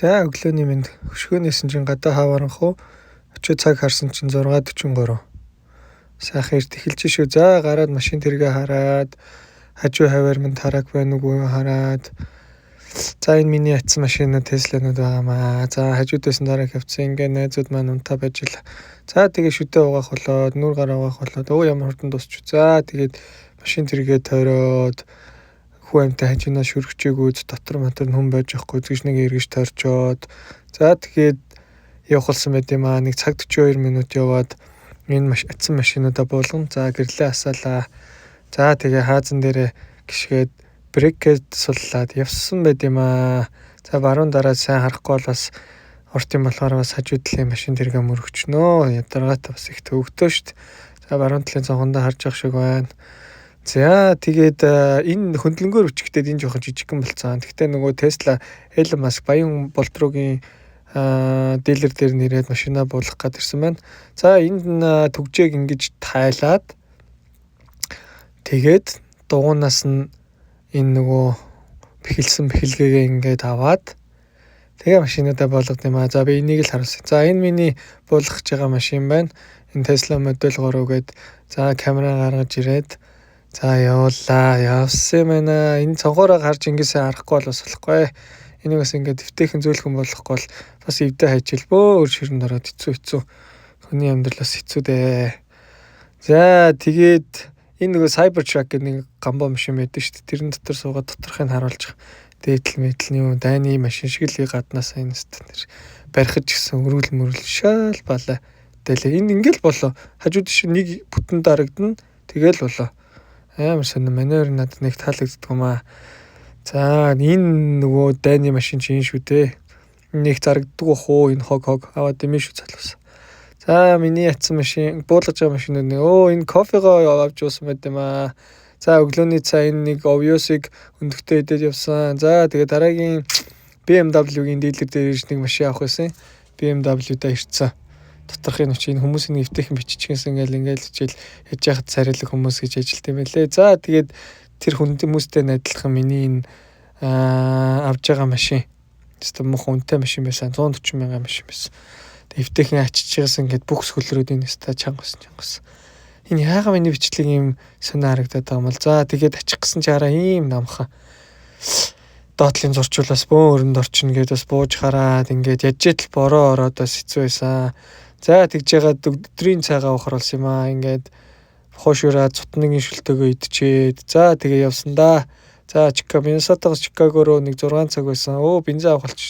За өглөөний минь хөшгөөнийсэн чинь гадаа хавааранхуу очиж цаг харсан чинь 6:43. Сайхан эрт эхэлж шүү. За гараад машин тэргээ хараад хажуу хаваар минь тараг байна уу хараад. За энэ миний атсан машинууд Тесланууд байгаамаа. За хажуудаас нь дараах явцсан ингээ найзууд маань унтаа байж ил. За тэгээ шүтээ угаах болоод нүур гараа угаах болоод ямар хурдан дуусч. За тэгээд машин тэргээ тойроод хүү амтай хажинаа шүрхчээгүүц дотор матер хүн байж ахгүй гэж нэг эргэж торчоод за тэгээд явах болсон байт юм аа. Нэг цаг 42 минут яваад энэ атсан машинуудаа болгон за гэрлээ асаалаа. За тэгээ хаазан дээрээ гიშгээд брекэд суллаад явсан байт юм аа. За баруун дараа сайн харахгүй бол бас урт юм болохоор бас хажуу талын машин тэргээ мөрөгчнөө. Ядаргаатай бас их төвөгтөө штт. За баруун талын цонхондоо харж явах шиг байна. За тэгээд энэ хөндлөнгөөр өчгдөд энэ жоохон жижигхэн болцсон. Гэхдээ нөгөө Tesla Elon Musk баян болтрогийн дилер дээр нэрээд машинаа буулгах гээд ирсэн байна. За энэ түгжээг ингэж тайлаад тэгээд дугуунаас нь энэ нөгөө бэхэлсэн бэхэлгээгээ ингээд аваад тэгээ машинуудаа болгох юм аа. За би энийг л харуулсан. За энэ миний буулгах байгаа машин байна. Энэ Tesla Model 3 гээд за камера гаргаж ирээд за явсан байна. Энэ цонхоороо гарч ингээсээ харахгүй бол бас болохгүй. Энийг бас ингээд дэвтэйхэн зөөлхөн болохгүй бол бас эвдээ хайчилбөө өөр ширэнд ороод хэцүү. Хүний амьдрал бас хэцүү дээ. За тэгээд энэ нөгөө Cybertruck гэдэг нэг гамбо машин байдаг шүү дээ. Тэрэн дотор суугаад доторхыг харуулж дээдл мэдлний юу дайны машин шиг л гаднаас энэ тэр барихж гисэн өрүүл мөрөл шал балаа. Дэлээ энэ ингээл болоо. Хажууд шиг нэг бүтэн дарагдана. Тэгэл болоо. Амар сонир манер надад нэг таалагддаг юм аа. За энэ нөгөө дайны машин чинь шүү дээ. Нэг зарагддаг бах уу энэ хог аваад дэмий шүү залуус. За миний ятсан машин буулгаж байгаа машинууд нэг энэ кофегоо авч уусан байт юм аа. За өглөөний цай энэ нэг Ovios-ыг өндөгтөө идээд явсан. За тэгээ дараагийн BMW-гийн дилер дээр ирж нэг машин авах байсан. BMW-даа ирцэн. Доторхын нүч энэ хүмүүсийн нэвтэйхэн биччихсэн ингээл хичээл яж яхад царилэг хүмүүс гэж ажилт юм байлээ. За тэгээд тэр хүмүүстэй адилхан миний энэ авж байгаа машин. Тэстэ мох үнэтэй машин байсан. 140 мянган машин байсан. Нэвтэйхэн ачиж байгаас ингээд бүх сөхлөрүүдийн нэстэ чангас. Энэ яагаад миний бичлэг юм сонир харагдаад байгаа юм бол. За тэгээд ачих гэсэн чи хараа ийм намхан. Доотлын зурчуулаас бөөн өрөнд орчин гээд бас бууж хараад ингээд яжжээл бороо ороод бас хэцүү байсан. За тэгж ягаад өдрийн цагаа ухаар болсон юм аа. Ингээд хоошураад цутныгийн шүлтээгөө идчихэд. За тэгээ явсан да. За Миннесотагаас Чикаго руу нэг 6 цаг байсан. Бензин авах болчих.